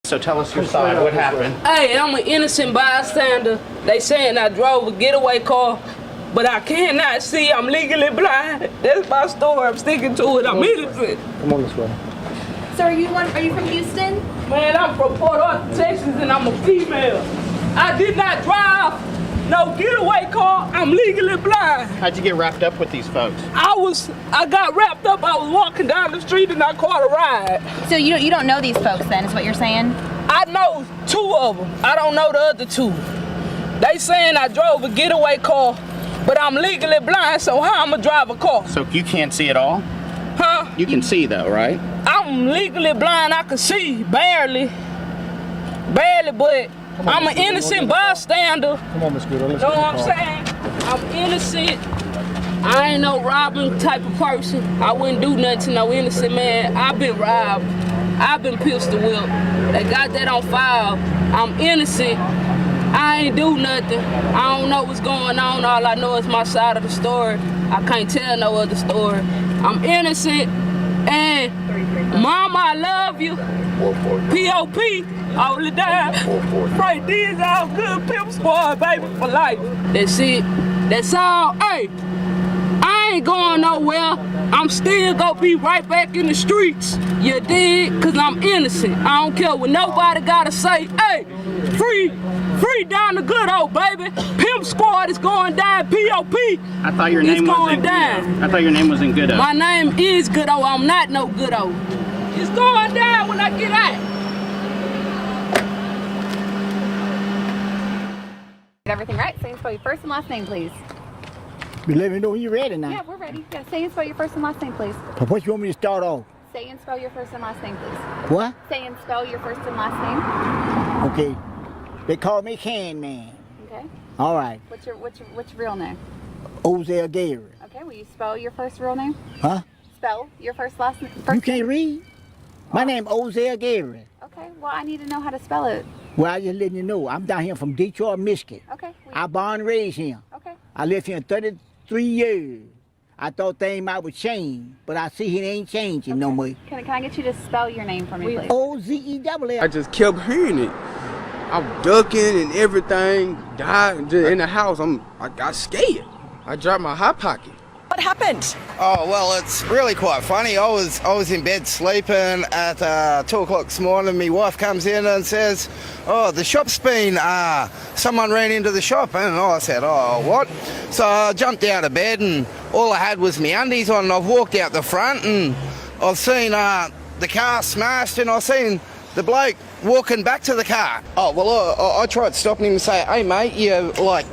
So tell us your side. What happened? Hey, I'm an innocent bystander. They saying I drove a getaway car, but I cannot see. I'm legally blind. That's my story. I'm sticking to it. I'm innocent. Come on this way. So are you from Houston? Man, I'm from Port Arthur, Texas, and I'm a female. I did not drive no getaway car. I'm legally blind. How'd you get wrapped up with these folks? I got wrapped up. I was walking down the street and I caught a ride. So you don't know these folks then, is what you're saying? I know 2 of them. I don't know the other 2. They saying I drove a getaway car, but I'm legally blind, so how I'ma drive a car? So you can't see at all? Huh? You can see though, right? I'm legally blind. I can see, barely, but I'm an innocent bystander. Come on, Miss Guido. You know what I'm saying? I'm innocent. I ain't no robbing type of person. I wouldn't do nothing to no innocent man. I've been robbed. I've been pistol whipped. They got that on file. I'm innocent. I ain't do nothing. I don't know what's going on. All I know is my side of the story. I can't tell no other story. I'm innocent. And Mama, I love you. P.O.P. all the time. Right, these all good pimp squad, baby, for life. That's it. That's all. Hey, I ain't going nowhere. I'm still gonna be right back in the streets. You dig? Cause I'm innocent. I don't care what nobody gotta say. Hey, free down the good old baby. Pimp squad is going down. P.O.P. I thought your name going down. I thought your name wasn't Good O. My name is Good O. I'm not no Good O. It's going down when I get out. Everything right? Say and spell your first and last name, please. You let me know when you're ready now. Yeah, we're ready. Yeah, say and spell your first and last name, please. But what you want me to start off? Say and spell your first and last name, please. What? Say and spell your first and last name. Okay. They call me Can Man. Okay. All right. What's your real name? Ozell Gary. Okay. Will you spell your first real name? Huh? Spell your first last name. You can't read? My name Ozell Gary. Okay. Well, I need to know how to spell it. Well, I just letting you know. I'm down here from Detroit, Michigan. Okay. I born and raised here. Okay. I lived here 33 years. I thought things might would change, but I see it ain't changing no more. Can I get you to spell your name for me, please? O-Z-E-double-L. I just kept hearing it. I'm ducking and everything. Died in the house. I got scared. I dropped my hot pocket. What happened? Oh, well, it's really quite funny. I was in bed sleeping at 2 o'clock this morning. My wife comes in and says, oh, the shop's been, someone ran into the shop. And I said, oh, what? So I jumped out of bed and all I had was my undies on, and I've walked out the front and I've seen the car smashed, and I've seen the bloke walking back to the car. Oh, well, I tried stopping him and say, hey, mate,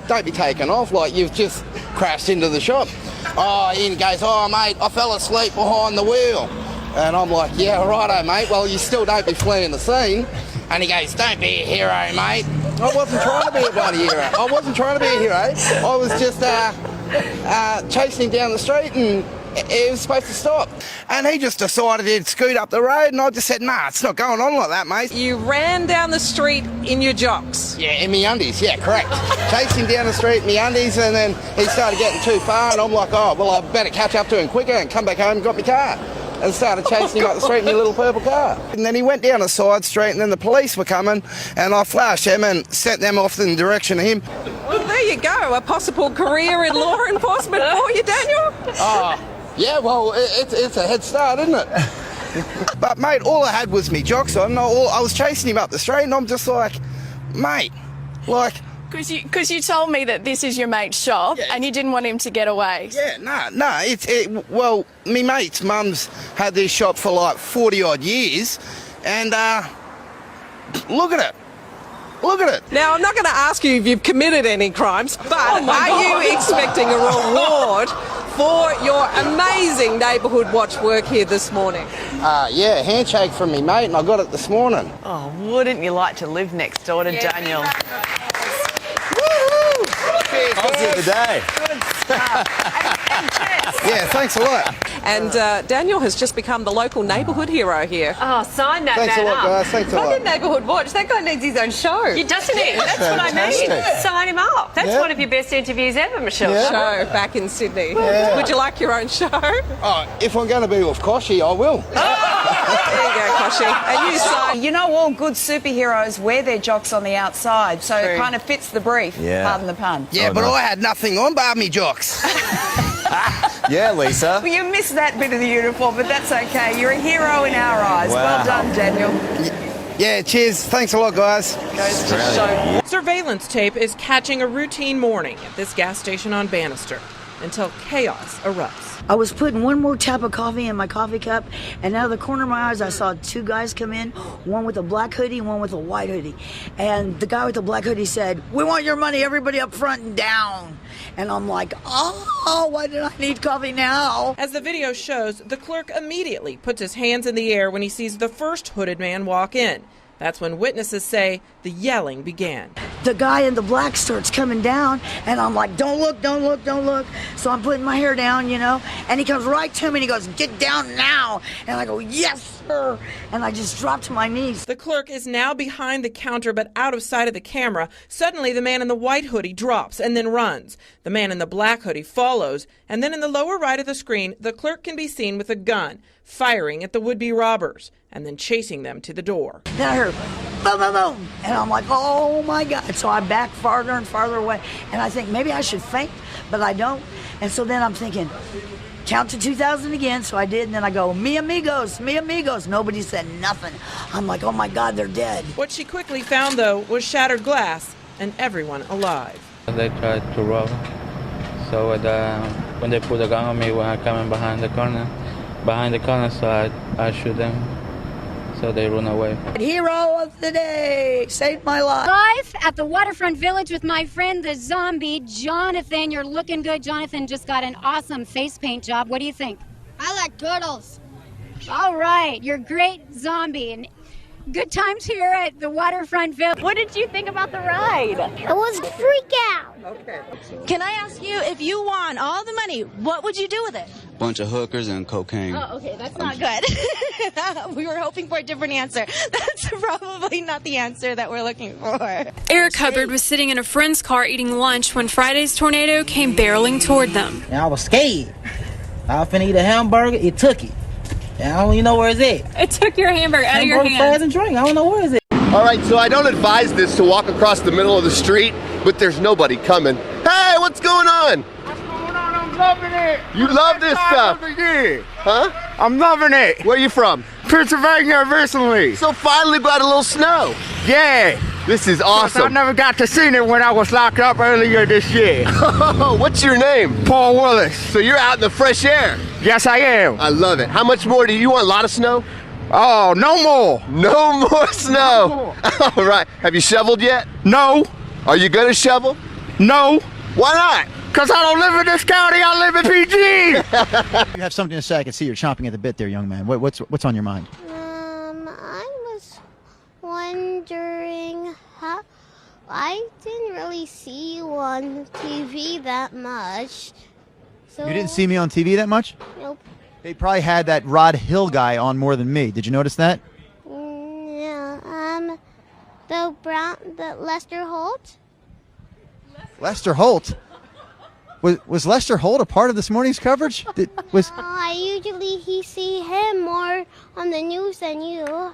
don't be taking off, you've just crashed into the shop. Oh, and he goes, oh, mate, I fell asleep behind the wheel. And I'm like, yeah, righto, mate, well, you still don't be fleeing the scene. And he goes, don't be a hero, mate. I wasn't trying to be a bloody hero. I wasn't trying to be a hero. I was just chasing him down the street, and he was supposed to stop. And he just decided he'd scoot up the road, and I just said, nah, it's not going on like that, mate. You ran down the street in your jocks. Yeah, in me undies, yeah, correct. Chased him down the street in me undies, and then he started getting too far, and I'm like, oh, well, I better catch up to him quicker and come back home and got my car. And started chasing him up the street in my little purple car. And then he went down a side street, and then the police were coming, and I flashed them and sent them off in the direction of him. Well, there you go, a possible career in law enforcement for you, Daniel. Yeah, well, it's a head start, isn't it? But, mate, all I had was me jocks on. I was chasing him up the street, and I'm just like, mate, Because you told me that this is your mate's shop, yeah, and you didn't want him to get away. Yeah, no. Well, me mate's mum's had this shop for 40-odd years, and look at it. Look at it. Now, I'm not going to ask you if you've committed any crimes, but are you expecting a reward for your amazing neighbourhood watch work here this morning? Yeah, handshake from me mate, and I got it this morning. Oh, wouldn't you like to live next door to Daniel? Positive today. Yeah, thanks a lot. And Daniel has just become the local neighbourhood hero here. Oh, sign that Thanks man a lot, up. guys. Thanks a lot. Fucking neighbourhood watch. That guy needs his own show. Doesn't he? That's what I mean. Fantastic. Sign him up. That's Yeah. one of your best interviews ever, Michelle. Yeah. Show back in Sydney. Yeah. Would you like your own show? Oh, if I'm going to be with Koshy, I will. There you go, Koshi. And you, Si. You know, all good superheroes wear their jocks on the outside, so it kind of fits the brief. Yeah. Pardon the pun. Yeah, but I had nothing on but me jocks. Yeah, Lisa. Well, you missed that bit of the uniform, but that's okay. You're a hero in our eyes. Wow. Well done, Daniel. Yeah, cheers. Thanks a lot, guys. Goes to show. Surveillance tape is catching a routine morning at this gas station on Bannister until chaos erupts. I was putting one more tap of coffee in my coffee cup, and out of the corner of my eyes, I saw two guys come in, one with a black hoodie, one with a white hoodie. And the guy with the black hoodie said, "We want your money, everybody up front and down." And I'm like, oh, why did I need coffee now? As the video shows, the clerk immediately puts his hands in the air when he sees the first hooded man walk in. That's when witnesses say the yelling began. The guy in the black starts coming down, and I'm like, don't look, don't look, don't look. So I'm putting my hair down, you know, and he comes right to me and he goes, "Get down now." And I go, "Yes, sir." And I just dropped to my knees. The clerk is now behind the counter but out of sight of the camera. Suddenly, the man in the white hoodie drops and then runs. The man in the black hoodie follows, and then in the lower right of the screen, the clerk can be seen with a gun, firing at the would-be robbers, and then chasing them to the door. Then I heard boom, boom, boom. And I'm like, oh my God. So I back farther and farther away. And I think maybe I should faint, but I don't. And so then I'm thinking, count to 2,000 again. So I did. And then I go, "Mi amigos, mi amigos." Nobody said nothing. I'm like, oh my God, they're dead. What she quickly found, though, was shattered glass and everyone alive. They tried to rob. So when they put a gun on me, when I come in behind the corner, so I shoot them. So they run away. Hero of the day, saved my life. Live at the Waterfront Village with my friend, the zombie, Jonathan. You're looking good. Jonathan just got an awesome face paint job. What do you think? I like turtles. All right, you're great zombie. And good times here at the Waterfront Village. What did you think about the ride? I was a freak out. Okay. Can I ask you, if you won all the money, what would you do with it? Bunch of hookers and cocaine. Oh, okay, that's not good. We were hoping for a different answer. That's probably not the answer that we're looking for. Eric Hubbard was sitting in a friend's car eating lunch when Friday's tornado came barreling toward them. And I was scared. I was finna eat a hamburger, it took it. And I don't even know where it's at. It took your hamburger out of your hand. Fries and drink, I don't know where it's at. All right, so I don't advise this to walk across the middle of the street, but there's nobody coming. Hey, what's going on? I'm loving it. You love this stuff? Huh? I'm loving it. Where are you from? Pennsylvania originally. So finally got a little snow. Yeah. This is awesome. I never got to see it when I was locked up earlier this year. What's your name? Paul Willis. So you're out in the fresh air? Yes, I am. I love it. How much more do you want? A lot of snow? Oh, no more. No more snow. No more. All right. Have you shoveled yet? No. Are you going to shovel? No. Why not? Because I don't live in this county, I live in PG. You have something to say. I can see you're chomping at the bit there, young man. What's on your mind? I was wondering how I didn't really see you on TV that much. So You didn't see me on TV that much? Nope. They probably had that Rod Hill guy on more than me. Did you notice that? Yeah. The Lester Holt. Lester Holt? Was Lester Holt a part of this morning's coverage? I usually see him more on the news than you.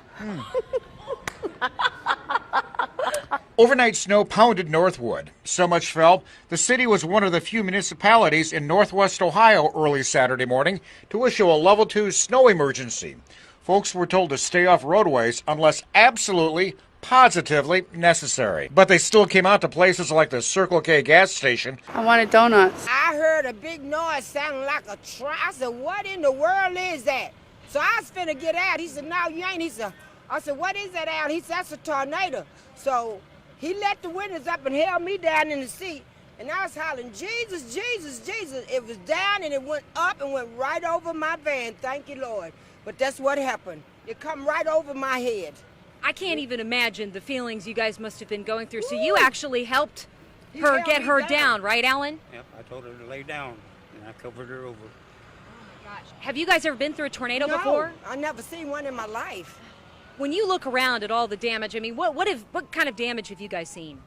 Overnight snow pounded Northwood. So much fell, the city was one of the few municipalities in northwest Ohio early Saturday morning to issue a level 2 snow emergency. Folks were told to stay off roadways unless absolutely, positively necessary. But they still came out to places like the Circle K gas station. I wanted donuts. I heard a big noise sounding like a truck. I said, what in the world is that? So I was finna get out. He said, no, you ain't. He said, I said, what is that out? He said, that's a tornado. So he let the windows up and held me down in the seat. And I was hollering, Jesus, Jesus, Jesus. It was down and it went up and went right over my van. Thank you, Lord. But that's what happened. It come right over my head. I can't even imagine the feelings you guys must have been going through. So you actually helped her get her down, right, Alan? Yep, I told her to lay down, and I covered her over. Gosh. Have you guys ever been through a tornado before? I never seen one in my life. When you look around at all the damage, I mean, what kind of damage have you guys seen?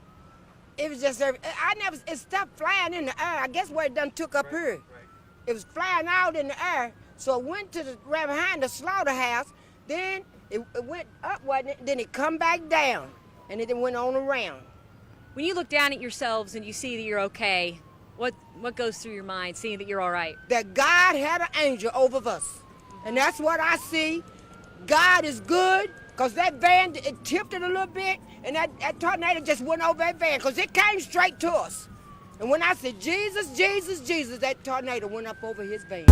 It was just, it stopped flying in the air. I guess where it done took up here. It was flying out in the air, so it went to right behind the slaughterhouse. Then it went up, wasn't it? Then it come back down, and it went on around. When you look down at yourselves and you see that you're okay, what goes through your mind, seeing that you're all right? That God had an angel over us. And that's what I see. God is good, because that van, it tipped it a little bit, and that tornado just went over that van, because it came straight to us. And when I said, Jesus, Jesus, Jesus, that tornado went up over his van.